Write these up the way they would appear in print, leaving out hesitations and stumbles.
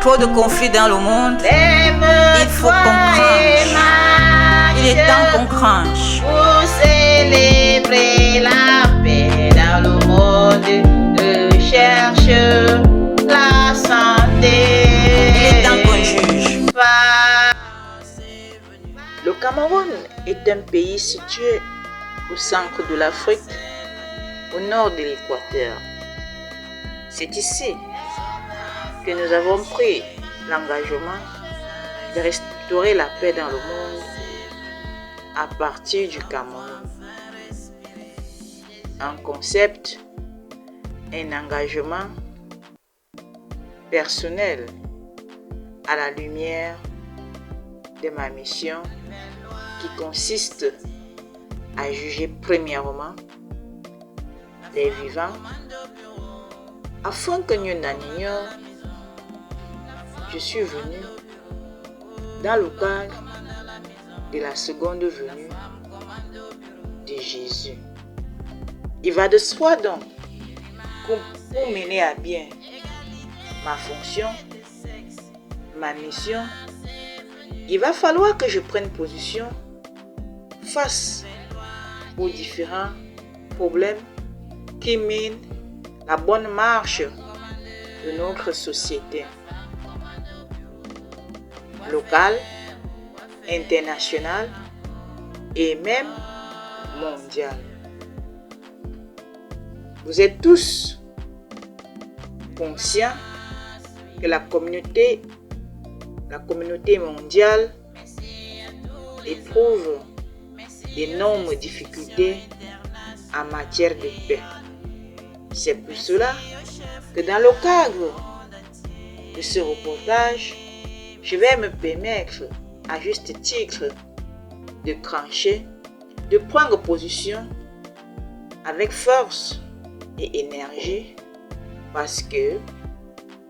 Trop de conflits dans le monde. Il faut qu'on cranche. Il est temps qu'on cranche. Pour célébrer la paix dans le monde, je cherche la santé. Il est temps qu'on juge. Le Cameroun est un pays situé au centre de l'Afrique, au nord de l'équateur. C'est ici que nous avons pris l'engagement de restaurer la paix dans le monde à partir du Cameroun. Un concept, un engagement personnel à la lumière de ma mission qui consiste à juger premièrement les vivants afin que nous n'en ignorions. Je suis venu dans le cadre de la seconde venue de Jésus. Il va de soi donc pour mener à bien ma fonction, ma mission, il va falloir que je prenne position face aux différents problèmes qui minent la bonne marche de notre société locale, internationale et même mondiale. Vous êtes tous conscients que la communauté mondiale éprouve d'énormes difficultés en matière de paix. C'est pour cela que dans le cadre de ce reportage, je vais me permettre, à juste titre, de trancher, de prendre position avec force et énergie, parce que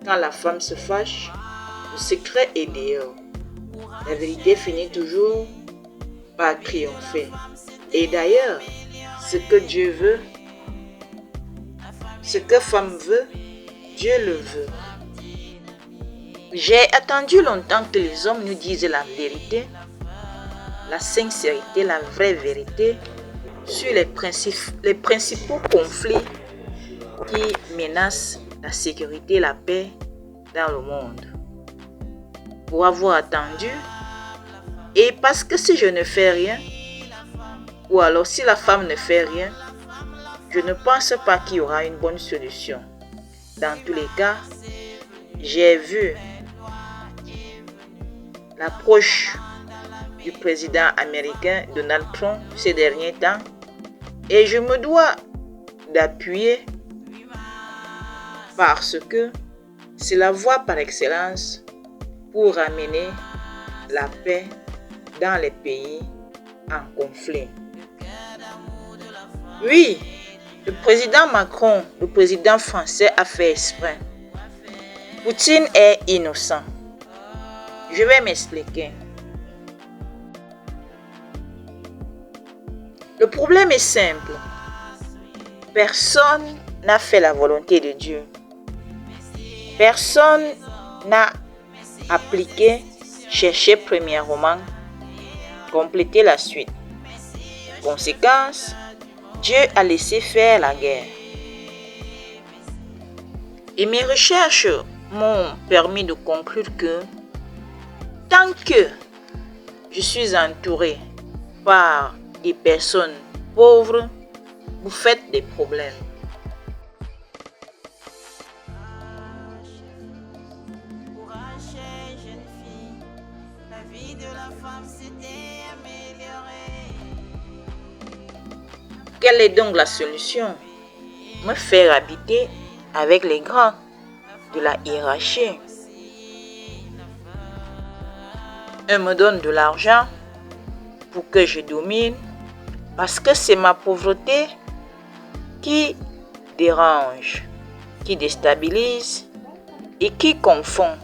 quand la femme se fâche, le secret est dehors. La vérité finit toujours par triompher. Et d'ailleurs, ce que Dieu veut, ce que femme veut, Dieu le veut. J'ai attendu longtemps que les hommes nous disent la vérité, la sincérité, la vraie vérité sur les principaux conflits qui menacent la sécurité et la paix dans le monde. Pour avoir attendu, et parce que si je ne fais rien, ou alors si la femme ne fait rien, je ne pense pas qu'il y aura une bonne solution. Dans tous les cas, j'ai vu l'approche du président américain Donald Trump ces derniers temps et je me dois d'appuyer parce que c'est la voie par excellence pour ramener la paix dans les pays en conflit. Oui, le président Macron, le président français a fait exprès. Poutine est innocent. Je vais m'expliquer. Le problème est simple. Personne n'a fait la volonté de Dieu. Personne n'a appliqué, cherché premièrement, compléter la suite. Conséquence, Dieu a laissé faire la guerre. Et mes recherches m'ont permis de conclure que tant que je suis entouré par des personnes pauvres, vous faites des problèmes. Quelle est donc la solution? Me faire habiter avec les grands de la hiérarchie. Eux me donnent de l'argent pour que je domine, parce que c'est ma pauvreté qui dérange, qui déstabilise et qui confond.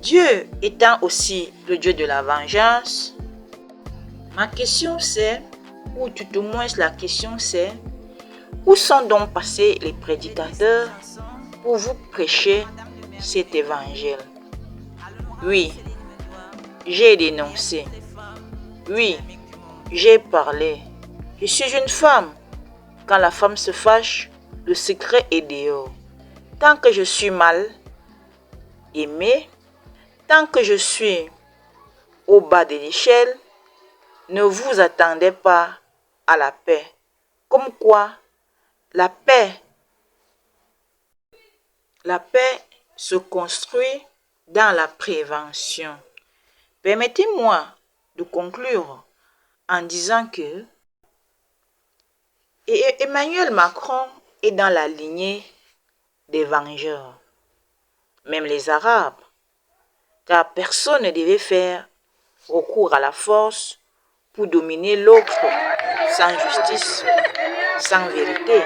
Dieu étant aussi le Dieu de la vengeance, ma question c'est, ou tout au moins la question c'est, où sont donc passés les prédicateurs pour vous prêcher cet évangile. Oui, j'ai dénoncé. Oui, j'ai parlé. Je suis une femme. Quand la femme se fâche, le secret est dehors. Tant que je suis mal aimée, tant que je suis au bas de l'échelle, ne vous attendez pas à la paix. Comme quoi, la paix se construit dans la prévention. Permettez-moi de conclure en disant que Emmanuel Macron est dans la lignée des vengeurs, même les Arabes, car personne ne devait faire recours à la force pour dominer l'autre sans justice, sans vérité.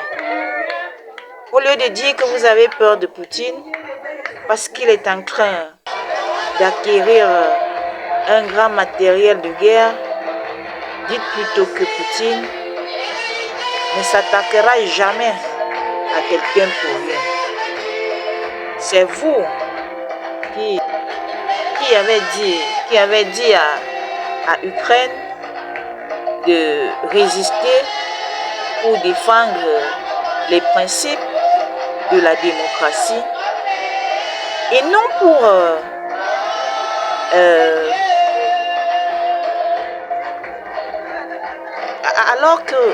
Au lieu de dire que vous avez peur de Poutine parce qu'il est en train d'acquérir un grand matériel de guerre, dites plutôt que Poutine ne s'attaquera jamais à quelqu'un pour rien. C'est vous qui avez dit à Ukraine de résister pour défendre les principes de la démocratie et non pour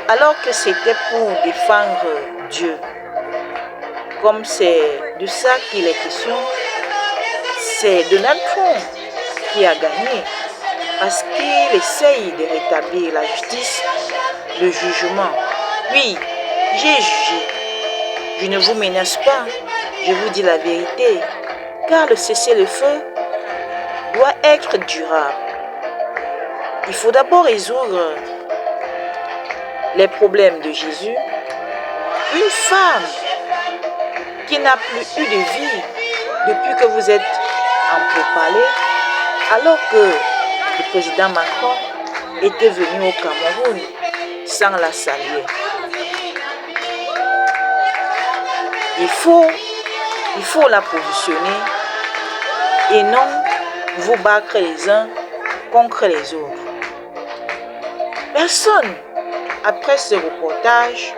alors que c'était pour défendre Dieu. Comme c'est de ça qu'il est question, c'est Donald Trump qui a gagné parce qu'il essaye de rétablir la justice, le jugement. Oui, j'ai jugé. Je ne vous menace pas, je vous dis la vérité, car le cessez-le-feu doit être durable. Il faut d'abord résoudre les problèmes de Jésus. Une femme qui n'a plus eu de vie depuis que vous êtes en pourparlers, alors que le président Macron était venu au Cameroun sans la saluer. Il faut la positionner et non vous battre les uns contre les autres. Personne, après ce reportage,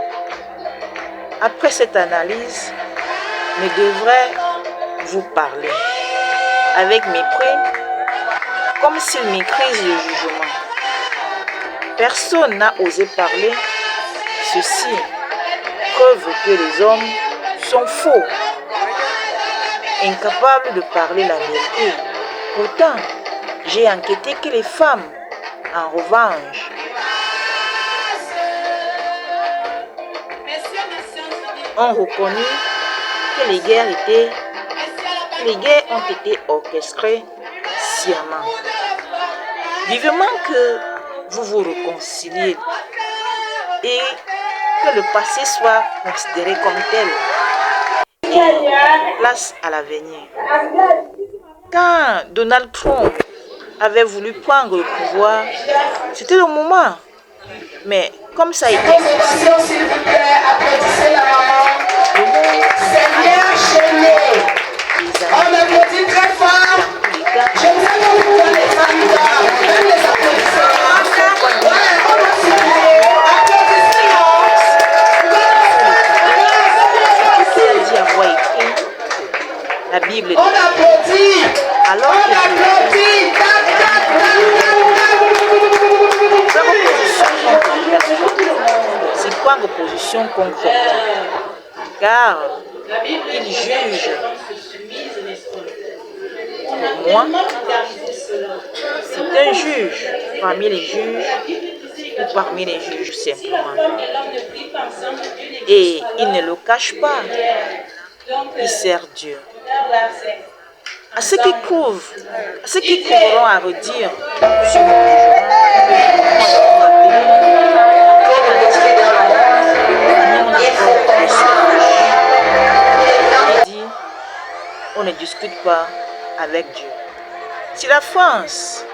après cette analyse, ne devrait vous parler avec mépris, comme s'il méprise le jugement. Personne n'a osé parler ceci, preuve que les hommes sont faux, incapables de parler la vérité. Pourtant, j'ai enquêté que les femmes, en revanche, ont reconnu que les guerres ont été orchestrées sciemment. Vivement que vous vous réconciliez et que le passé soit considéré comme tel. Et place à l'avenir. Quand Donald Trump avait voulu prendre le pouvoir, c'était le moment. Mais comme ça a été difficile, le monde on applaudit très fort. Je vous applaudis les candidats, même les applaudissements. La Bible dit, on applaudit. Alors on applaudit. C'est quoi opposition contre car il juge. Pour moi, c'est un juge parmi les juges ou parmi les juges simplement. Et il ne le cache pas. Il sert Dieu. À ceux qui trouveront à redire sur mon jugement, on ne discute pas avec Dieu. Si la France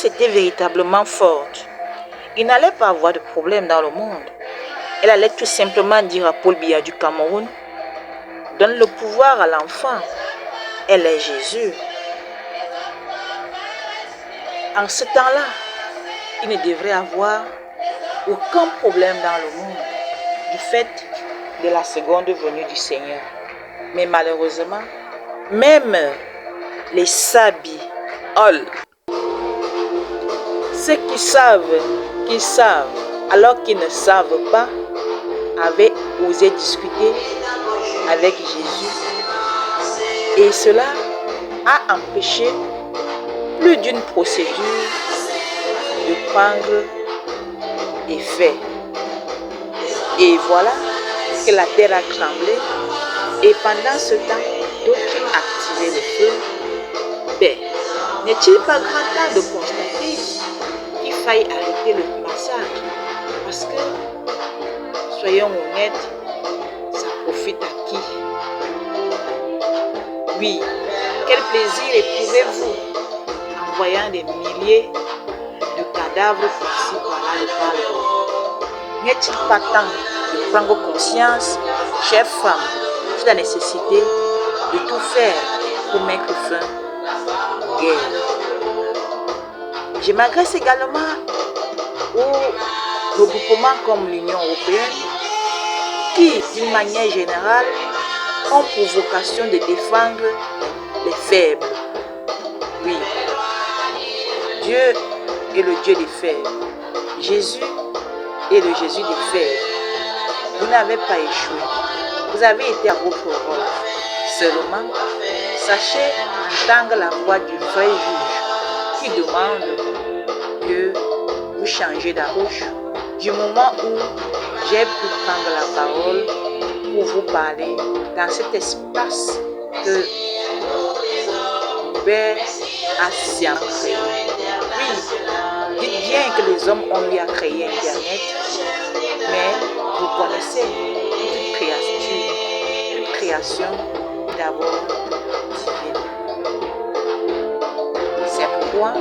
était véritablement forte il n'allait pas avoir de problème dans le monde. Elle allait tout simplement dire à Paul Biya du Cameroun, donne le pouvoir à l'enfant. Elle est Jésus. En ce temps-là, il ne devrait avoir aucun problème dans le monde du fait de la seconde venue du Seigneur. Mais malheureusement, même les sabi, ceux qui savent, alors qu'ils ne savent pas, avaient osé discuter avec Jésus. Et cela a empêché plus d'une procédure de prendre effet. Et voilà que la terre a tremblé. Et pendant ce temps, d'autres ont activé le feu. Ben, n'est-il pas grand temps de constater qu'il faille arrêter le massacre? Parce que, soyons honnêtes, ça profite à qui? Oui, quel plaisir éprouvez-vous en voyant des milliers de cadavres par-ci par-là de par le monde? N'est-il pas temps de prendre conscience, chères femmes, de la nécessité de tout faire pour mettre fin aux guerres? Je m'adresse également aux regroupements comme l'Union européenne qui, d'une manière générale, ont pour vocation de défendre les faibles. Oui, Dieu est le Dieu des faibles. Jésus est le Jésus des faibles. Vous n'avez pas échoué. Vous avez été à votre rôle. Seulement, sachez entendre la voix du vrai juge qui demande que vous changez d'approche du moment où j'ai pu prendre la parole pour vous parler dans cet espace que Père a sciemment créé. Oui, dites bien que les hommes ont eu à créer Internet, mais vous connaissez toute création d'abord divine. C'est pourquoi,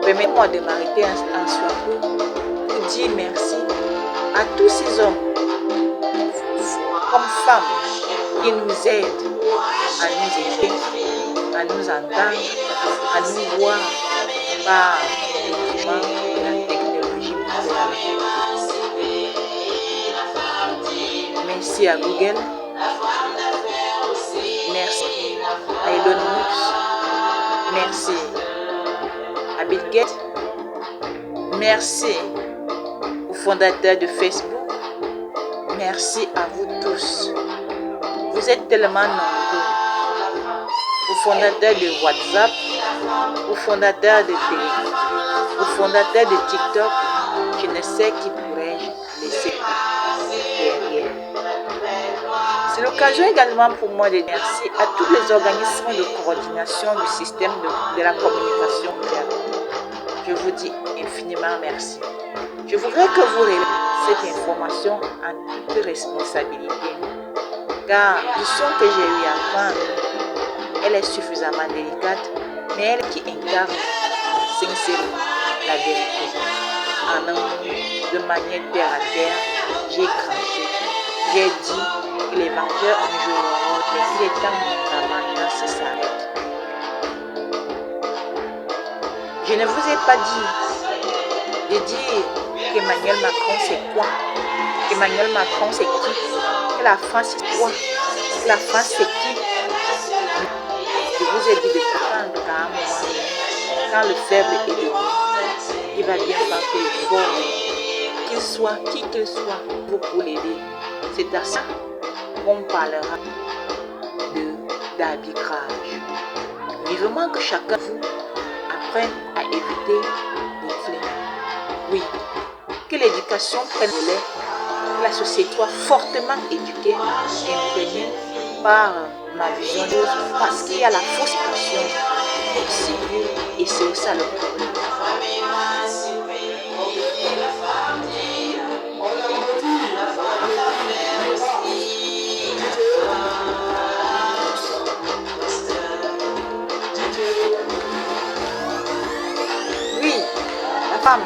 permettez-moi de m'arrêter un soir pour dire merci à tous ces hommes comme femmes qui nous aident à nous aider, à nous entendre, à nous voir par la technologie mondiale. Merci à Google, merci à Elon Musk, merci à Bill Gates, merci aux fondateurs de Facebook, merci à vous tous. Vous êtes tellement nombreux. Aux fondateurs de WhatsApp, aux fondateurs de Telegram, aux fondateurs de TikTok, je ne sais qui pourrais-je laisser derrière. C'est l'occasion également pour moi de remercier à tous les organismes de coordination du système de la communication mondiale. Je vous dis infiniment merci. Je voudrais que vous relevez cette information en toute responsabilité, car du son que j'ai eu à prendre, elle est suffisamment délicate, mais elle qui incarne sincèrement la vérité. En un mot, de manière terre à terre, j'ai craché. J'ai dit que les vainqueurs ont joué leur rôle, mais qu'il est temps que la vengeance s'arrête. Je ne vous ai pas dit de dire qu'Emmanuel Macron c'est quoi, qu'Emmanuel Macron c'est qui, que la France c'est quoi, que la France c'est qui. Je vous ai dit de comprendre qu'à un moment donné, quand le faible est devant, il va bien faire le fort, qu'il soit qui qu'il soit, pour l'aider. C'est à ça qu'on parlera d'arbitrage. Vivement que chacun de vous apprenne à éviter les fléaux. Oui, que l'éducation prenne le lait, que la société soit fortement éduquée, imprégnée par ma vision de parce qu'il y a la fausse passion aussi, et c'est ça le problème. Oui, la femme,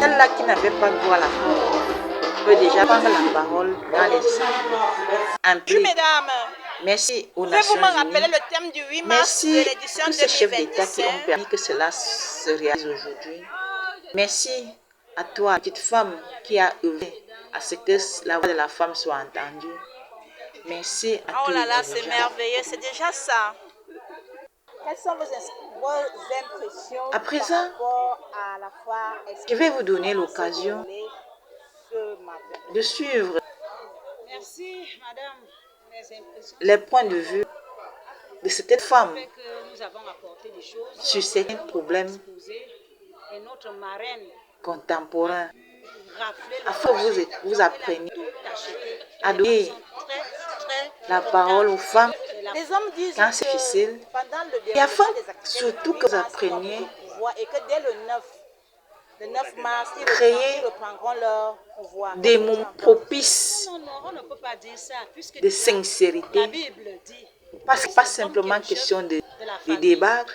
Celle-là qui n'avait pas droit à la parole peut déjà prendre la parole dans les Oui, mesdames. Merci aux Je vais vous Nations me rappeler Unies. le thème du 8 mars de Merci l'édition à tous ces chefs d'État 2026. qui ont permis que cela se réalise aujourd'hui. Merci à toi, petite femme, qui a œuvré à ce que la voix de la femme soit entendue. Merci à Oh tous là les là, c'est dirigeants. merveilleux, c'est déjà ça. Quelles sont vos impressions À présent, par rapport à la foire? je vais vous donner l'occasion ce matin. de suivre Merci, madame. Les impressions les points de vue de cette femme fait que nous avons apporté des choses sur certains problèmes exposées et notre marraine contemporains, rafler afin que vous appreniez tout acheté. à donner la parole aux femmes Les hommes disent quand c'est que difficile, pendant le et afin déroulement des activités surtout du que 8 vous mars, appreniez ils ont beaucoup de pouvoir et que dès le 9 mars, créer ils reprendront leur pouvoir. des moments propices Non, on ne peut pas dire ça, puisque de déjà, la sincérité, Bible dit parce que pas simplement question de débattre,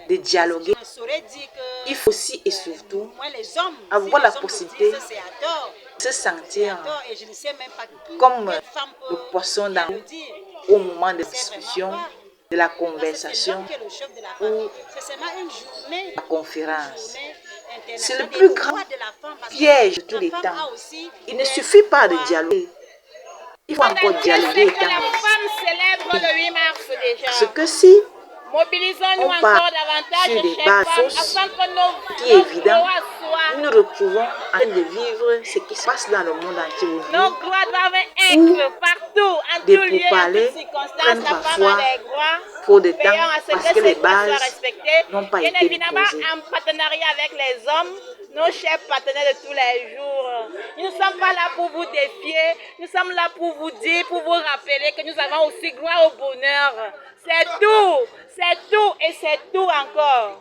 de dialoguer. on saurait dire que Il faut aussi et surtout moi, les hommes, avoir si la les hommes possibilité le disent, c'est à tort. de se sentir Tort, et je ne sais même pas comme quelle femme le peut poisson bien dans le dire. au moment de C'est discussion, vraiment pas. de la Parce que c'est conversation l'homme qui est le chef de la ou famille. C'est seulement une journée, la conférence. C'est le internationale plus des grand droits de la femme. Parce que piège de tous la les femme temps. a aussi Il ne des suffit pas de droits. dialoguer. Il faut Pendant encore quel dialoguer fait que la étant femme célèbre le 8 mars déjà? parce que si Mobilisons-nous on encore part davantage, sur des chères bases femmes, fausses, afin que qui est nos évident, gloires soient. nous nous retrouvons en train de vivre ce qui se passe dans le monde entier Nos aujourd'hui, gloires doivent où être partout, en des tout lieu, en pourparlers toutes circonstances. prennent La femme parfois a des droits. trop de temps Veillons à ce parce que que les ces droits soient bases respectés. n'ont pas Bien été évidemment, posées. en partenariat avec les hommes, nos chers partenaires de tous les jours. Nous ne sommes pas là pour vous défier, nous sommes là pour vous dire, pour vous rappeler que nous avons aussi gloire au bonheur. C'est tout et c'est tout encore.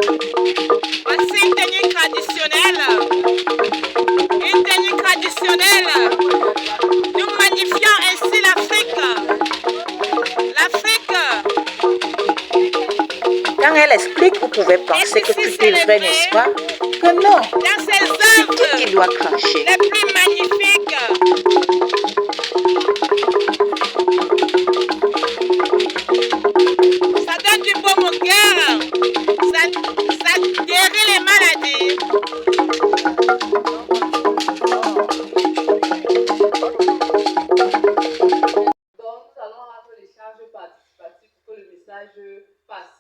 Voici une tenue traditionnelle. Une tenue traditionnelle. Nous magnifions ainsi l'Afrique. L'Afrique. Quand elle explique, vous pouvez penser que tout est vrai, n'est-ce pas? Que non, Dans ses c'est qui œuvres doit cracher? les plus magnifiques. Ça donne du baume au cœur. Ça guérit les maladies. Donc, nous allons rendre les charges participatives pour que le message passe.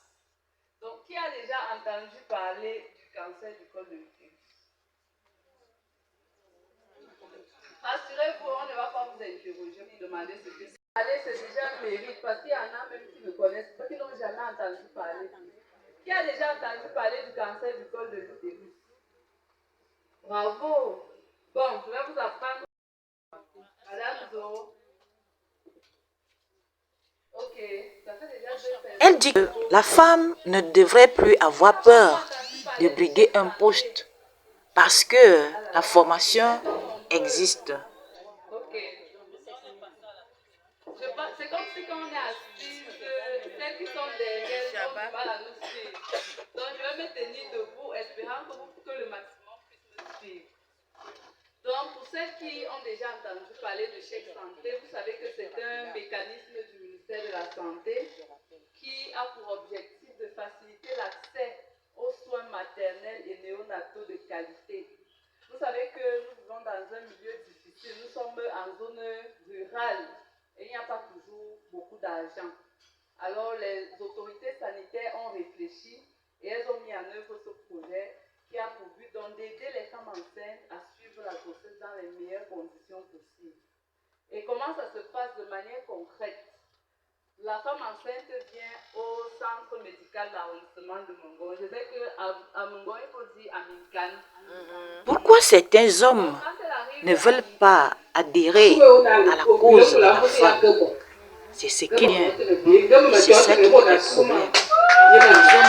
Donc, qui a déjà entendu parler du cancer du col de l'utérus? Rassurez-vous, on ne va pas vous interroger pour demander ce que c'est. Allez, c'est déjà un mérite parce qu'il y en a même qui ne connaissent pas, qui n'ont jamais entendu parler. Qui a déjà entendu parler du cancer du col de l'utérus? Bravo! Bon, je vais vous apprendre. Madame Zo. Ok, ça fait déjà 2 personnes. Elle dit que la femme ne devrait plus avoir peur de briguer un poste parce que la formation existe. Ok. C'est comme si quand on est assise, celles qui sont derrière ont du mal à nous suivre. Donc je vais me tenir debout, espérant que le maximum puisse me suivre. Donc pour celles qui ont déjà entendu parler de chèque santé, vous savez que c'est un mécanisme du ministère de la Santé qui a pour objectif de faciliter l'accès aux soins maternels et néonataux de qualité. Vous savez que nous vivons dans un milieu difficile, nous sommes en zone rurale et il n'y a pas toujours beaucoup d'argent. Alors les autorités sanitaires ont réfléchi et elles ont mis en œuvre ce projet qui a de l'arrondissement de Mongon. Je sais qu'à Mongon, il faut dire Amikane. Pourquoi certains hommes ne veulent pas adhérer à la cause de la femme? C'est ce qui vient. C'est ça qui est le problème. Les hommes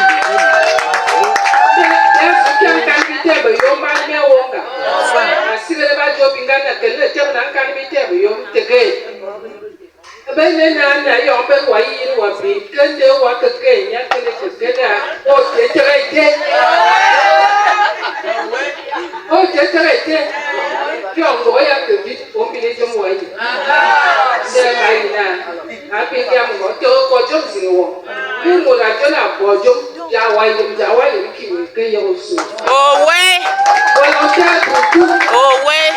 Oh ouais. Oh ouais.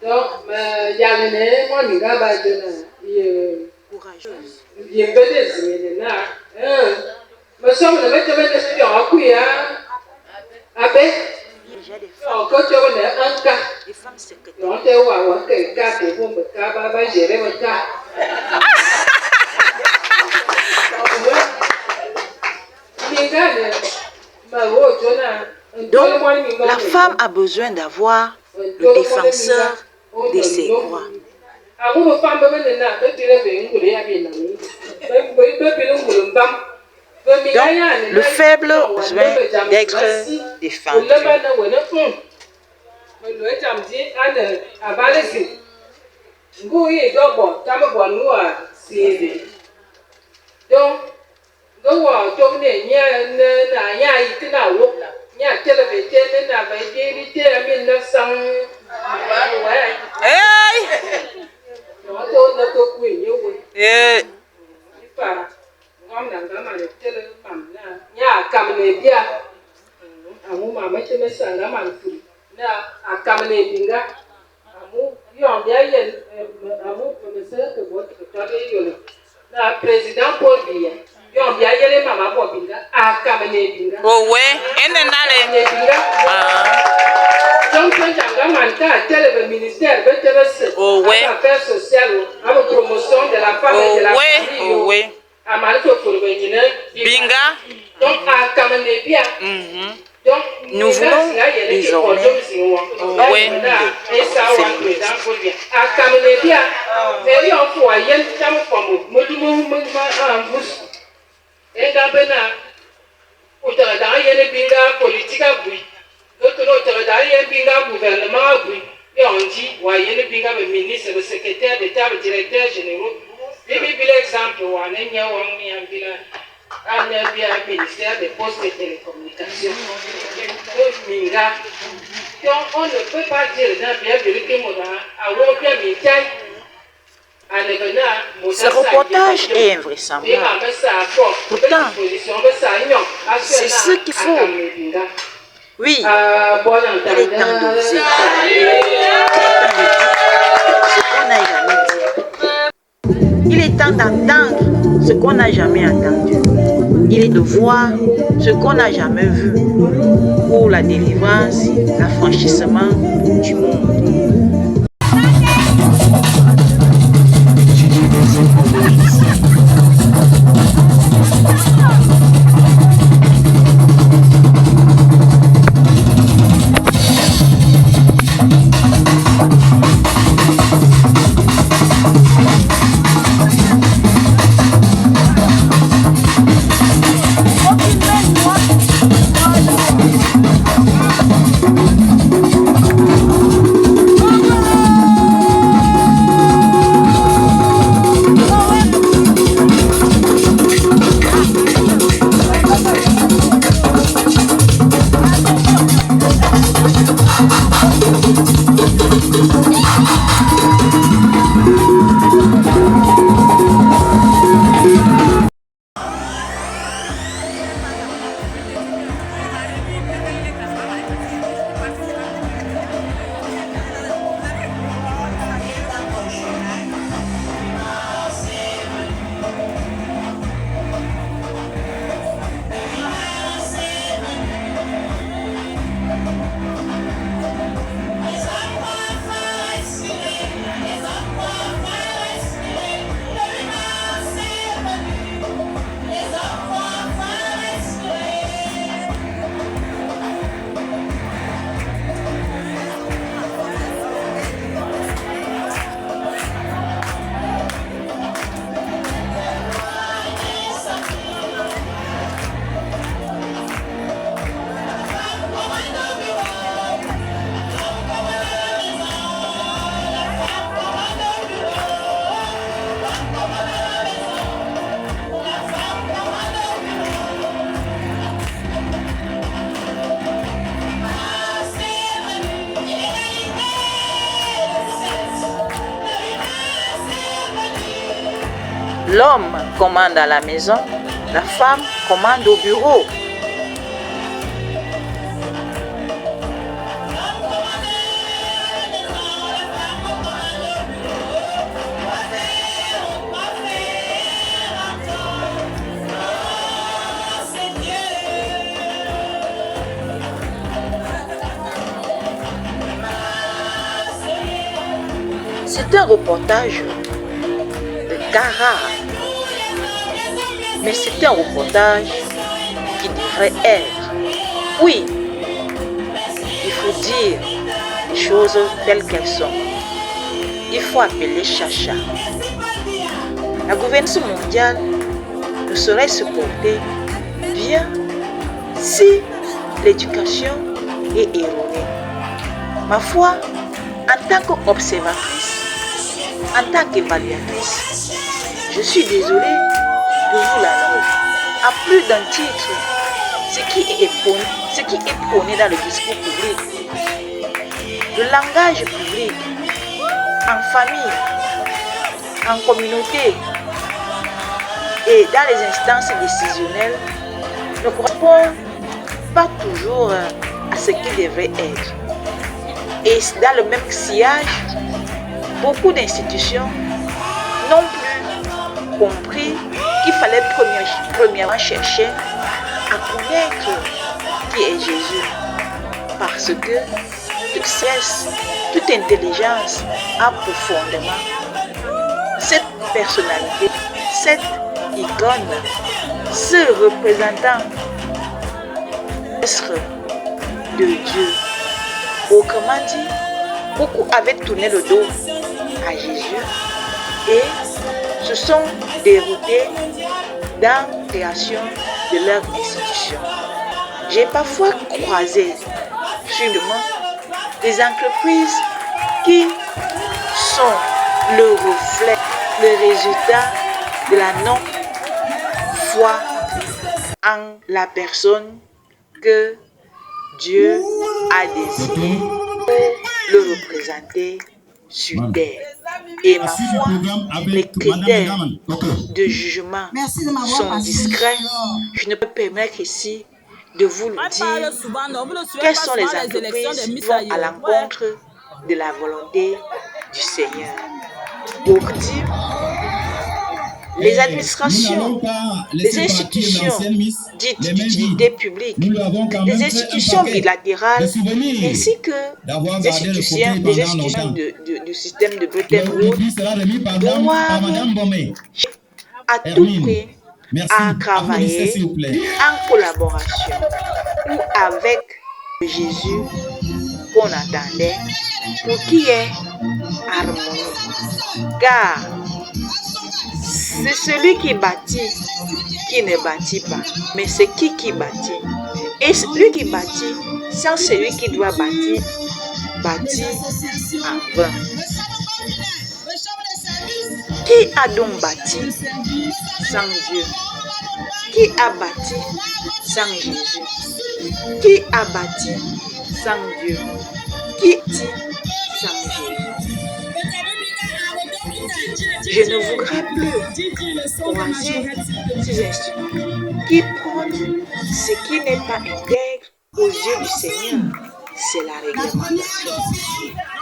Donc, il y a une moi, il y a courageuse. il y a des me semble que mettre des en couille avec Déjà des quand tu as un cas, femmes secrétaires. on te voit que cas de vous me cas gérer votre cas. Donc, la femme a besoin d'avoir le défenseur de ses droits. Donc, le faible a besoin d'être défendu. Hey! Président Paul Biya, Oh ouais. Et nanale. Oh ouais. Affaires sociales, à la promotion de la femme et de la famille. Oh ouais. À Malko pour venir. Binga. Donc, à Kamenebia. Donc, Nous voulons désormais ouais. À Kamenebia, et on voit Yen Tamopomo, Modumo, et Gabena, Outtara Yen Binga, politique à bruit. D'autres Outtara Yen Binga, gouvernement à bruit. Et on dit, Wayen Binga, le ministre, le secrétaire d'État, le directeur général. Et puis, l'exemple, Wanenya Wang Villa. Un ministère des postes et télécommunications. Donc, on ne peut pas dire ce reportage est invraisemblable. Pourtant, c'est ce qu'il faut. Oui, il est temps d'oser. Il est temps d'entendre ce qu'on n'a jamais entendu. Il est de voir ce qu'on n'a jamais vu pour la délivrance, l'affranchissement du monde. L'homme commande à la maison, la femme commande au bureau. C'est un reportage de cas rare, mais c'est un reportage qui devrait être. Oui, il faut dire les choses telles qu'elles sont. Il faut appeler chacha. La gouvernance mondiale ne saurait se porter bien si l'éducation est erronée. Ma foi, en tant qu'observatrice, en tant qu'évaluatrice, je suis désolée de vous l'annoncer. À plus d'un titre, ce qui est prôné dans le discours public, le langage public, en famille, en communauté et dans les instances décisionnelles, ne correspond pas toujours à ce qu'il devrait être. Et dans le même sillage, beaucoup d'institutions n'ont plus compris qu'il fallait premièrement chercher à connaître qui est Jésus. Parce que toute sagesse, toute intelligence a profondément cette personnalité, cette icône, ce représentant de Dieu. Autrement dit, beaucoup avaient tourné le dos à Jésus et se sont déroutés dans la création de leur institution. J'ai parfois croisé sûrement des entreprises qui sont le reflet, le résultat de la non-foi en la personne que Dieu a désigné pour le représenter sur terre. Et ma foi, les critères de jugement sont discrets. Je ne peux permettre ici de vous le dire. Quelles sont les entreprises qui vont à l'encontre de la volonté du Seigneur? Donc, les administrations, les institutions dites d'utilité publique, les institutions bilatérales, ainsi que les institutions du système de Bretton Woods doivent à tout prix à travailler en collaboration ou avec Jésus qu'on attendait pour qu'il y ait harmonie. Car c'est celui qui bâtit qui ne bâtit pas, mais c'est qui bâtit. Et celui qui bâtit, sans celui qui doit bâtir, bâtit en vain. Qui a donc bâti sans Dieu? Qui a bâti sans Jésus? Qui a bâti sans Dieu? Qui dit sans Jésus? Je ne voudrais plus croiser ces instituts qui prônent ce qui n'est pas intègre aux yeux du Seigneur. C'est la réglementation.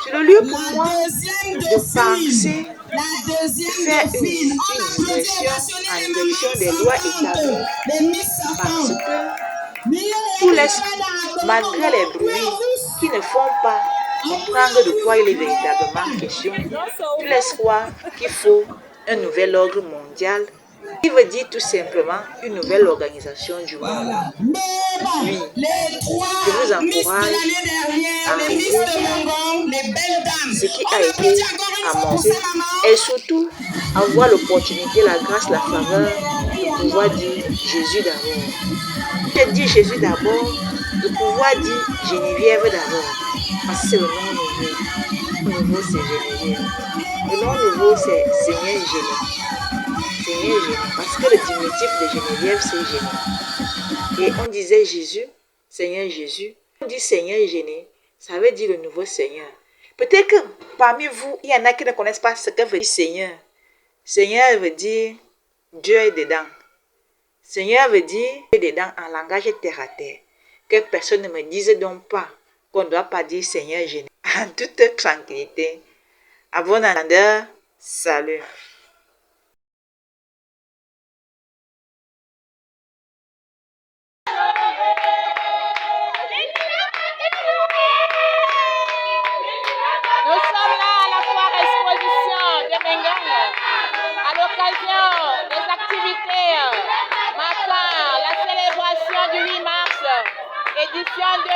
C'est le lieu pour moi de penser, faire une digression en direction des lois établies. Parce que tout laisse, malgré les bruits qui ne font pas comprendre de quoi il est véritablement question, tu laisses croire qu'il faut un nouvel ordre mondial qui veut dire tout simplement une nouvelle organisation du monde. Oui, je vous encourage à rêver ce qui a été amorcé et surtout avoir l'opportunité, la grâce, la faveur de pouvoir dire Jésus d'abord. Je dis Jésus d'abord, de pouvoir dire Geneviève d'abord. Parce que c'est le nom nouveau. Le nouveau, c'est Geneviève. Le nom nouveau, c'est Seigneur Géné. Seigneur Géné. Parce que le diminutif de Geneviève, c'est Géné. Et on disait Jésus, Seigneur Jésus. On dit Seigneur Géné, ça veut dire le nouveau Seigneur. Peut-être que parmi vous, il y en a qui ne connaissent pas ce que veut dire Seigneur. Seigneur veut dire Dieu est dedans. Seigneur veut dire Dieu est dedans en langage terre à terre. Que personne ne me dise donc pas qu'on ne doit pas dire Seigneur Jésus. En toute tranquillité. À bon entendeur, salut. Nous sommes là à la foire exposition de Mengang, à l'occasion des activités marquant la célébration du 8 mars, édition 2025.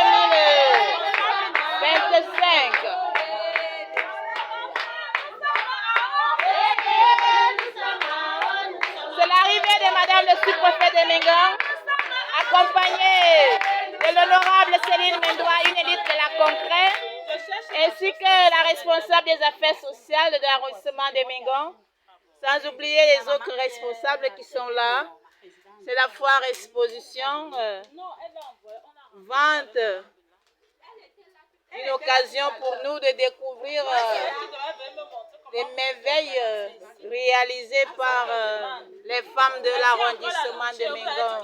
C'est l'arrivée de Madame le sous-préfet de Mengang, accompagnée de l'honorable Céline Mendoua, une élite de la Concret, ainsi que la responsable des affaires sociales de l'arrondissement de Mengang, sans oublier les autres responsables qui sont là. C'est la foire exposition, vente, une occasion pour nous de découvrir les merveilles réalisées par les femmes de l'arrondissement de Mengang.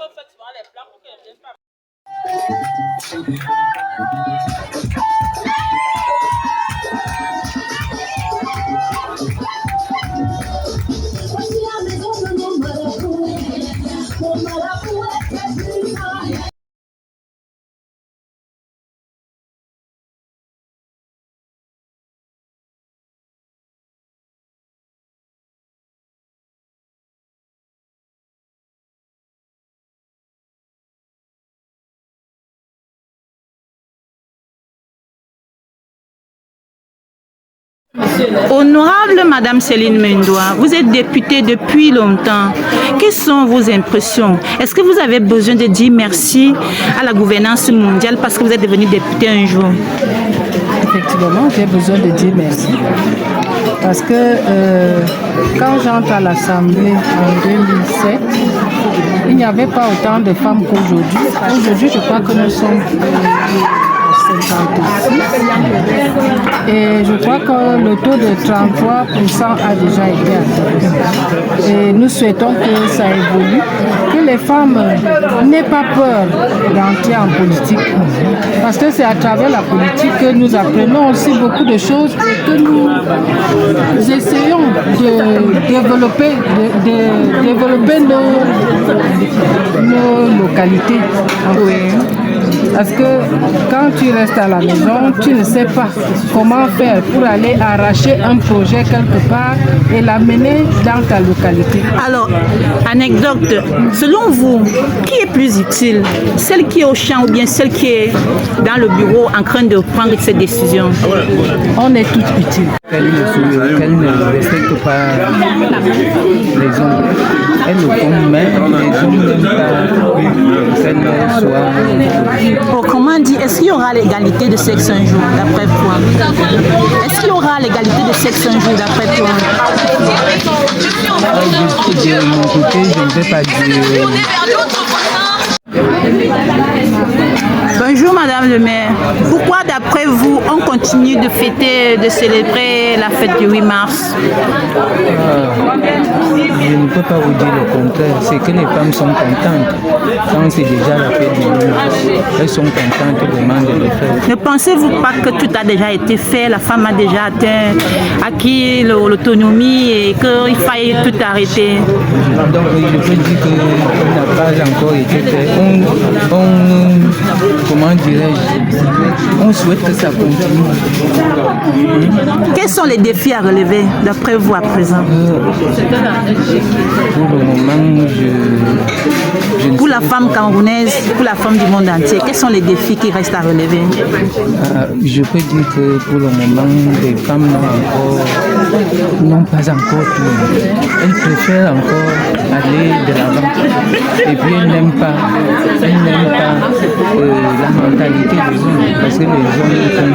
Honorable Madame Céline Mendoua, vous êtes députée depuis longtemps. Quelles sont vos impressions? Est-ce que vous avez besoin de dire merci à la gouvernance mondiale parce que vous êtes devenue députée un jour? Effectivement, j'ai besoin de dire merci. Parce que quand j'entre à l'Assemblée en 2007, il n'y avait pas autant de femmes qu'aujourd'hui. Aujourd'hui, je crois que nous sommes 56. Et je crois que le taux de 33% a déjà été atteint. Et nous souhaitons que ça évolue, que les femmes n'aient pas peur d'entrer en politique. Parce que c'est à travers la politique que nous apprenons aussi beaucoup de choses et que nous essayons de développer nos localités. Parce que quand tu restes à la maison, tu ne sais pas comment faire pour aller arracher un projet quelque part et l'amener dans ta localité. Alors, anecdote, selon vous, qui est plus utile? Celle qui est au champ ou bien celle qui est dans le bureau en train de prendre cette décision? On est toutes utiles. Elle ne respecte pas les hommes. Elle le font, mais les hommes n'aiment pas qu'elle soit... Autrement dit, est-ce qu'il y aura l'égalité de sexe un jour, d'après toi? Est-ce qu'il y aura l'égalité de sexe un jour, d'après toi? De mon côté, je ne vais pas dire... Bonjour Madame le maire. Pourquoi d'après vous, on continue de fêter, de célébrer la fête du 8 mars? Je ne peux pas vous dire le contraire. C'est que les femmes sont contentes. Quand c'est déjà la fête du 8 mars, elles sont contentes vraiment de le faire. Ne pensez-vous pas que tout a déjà été fait? La femme a déjà acquis l'autonomie et qu'il faille tout arrêter? Donc je peux dire que n'a pas encore été fait. Comment dirais-je, on souhaite que ça continue. Quels sont les défis à relever d'après vous à présent? Pour le moment, je pour la femme camerounaise, pour la femme du monde entier, quels sont les défis qui restent à relever? Je peux dire que pour le moment, les femmes n'ont pas encore tout. Elles préfèrent encore aller de l'avant. Et puis elles n'aiment pas la mentalité des hommes, parce que les hommes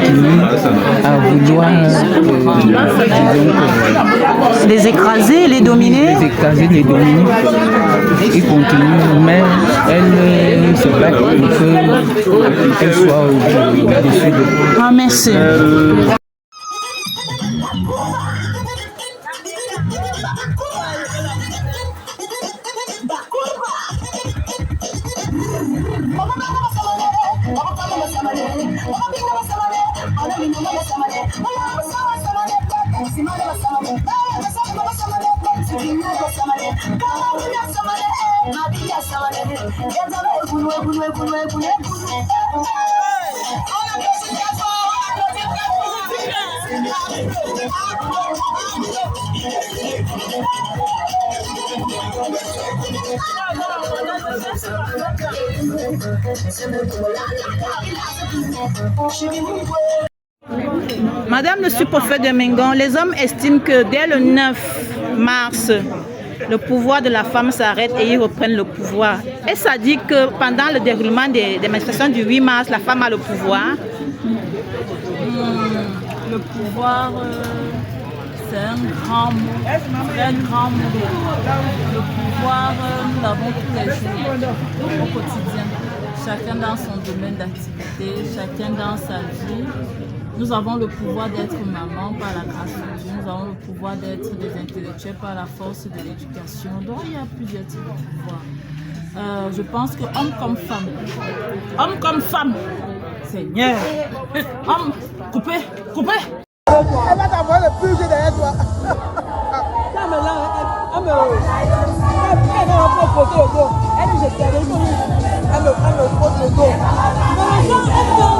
continuent à vouloir les écraser, les dominer. Les écraser, les dominer. Ils continuent, mais elles se battent pour qu'elles soient au-dessus de... Ah, merci. Madame le sous-préfet de Mengon, les hommes estiment que dès le 9 mars, le pouvoir de la femme s'arrête et ils reprennent le pouvoir. Et ça dit que pendant le déroulement des manifestations du 8 mars, la femme a le pouvoir. Le pouvoir, c'est un grand mot, très grand mot. Le pouvoir, nous l'avons tous les jours, au quotidien. Chacun dans son domaine d'activité, chacun dans sa vie. Nous avons le pouvoir d'être maman par la grâce de Dieu. Nous avons le pouvoir d'être des intellectuels par la force de l'éducation. Donc il y a plusieurs types de pouvoirs. Je pense que homme comme femme, Seigneur, homme, coupez. Elle va t'envoyer le plus derrière toi. Elle me pose le dos. Elle me pose le dos.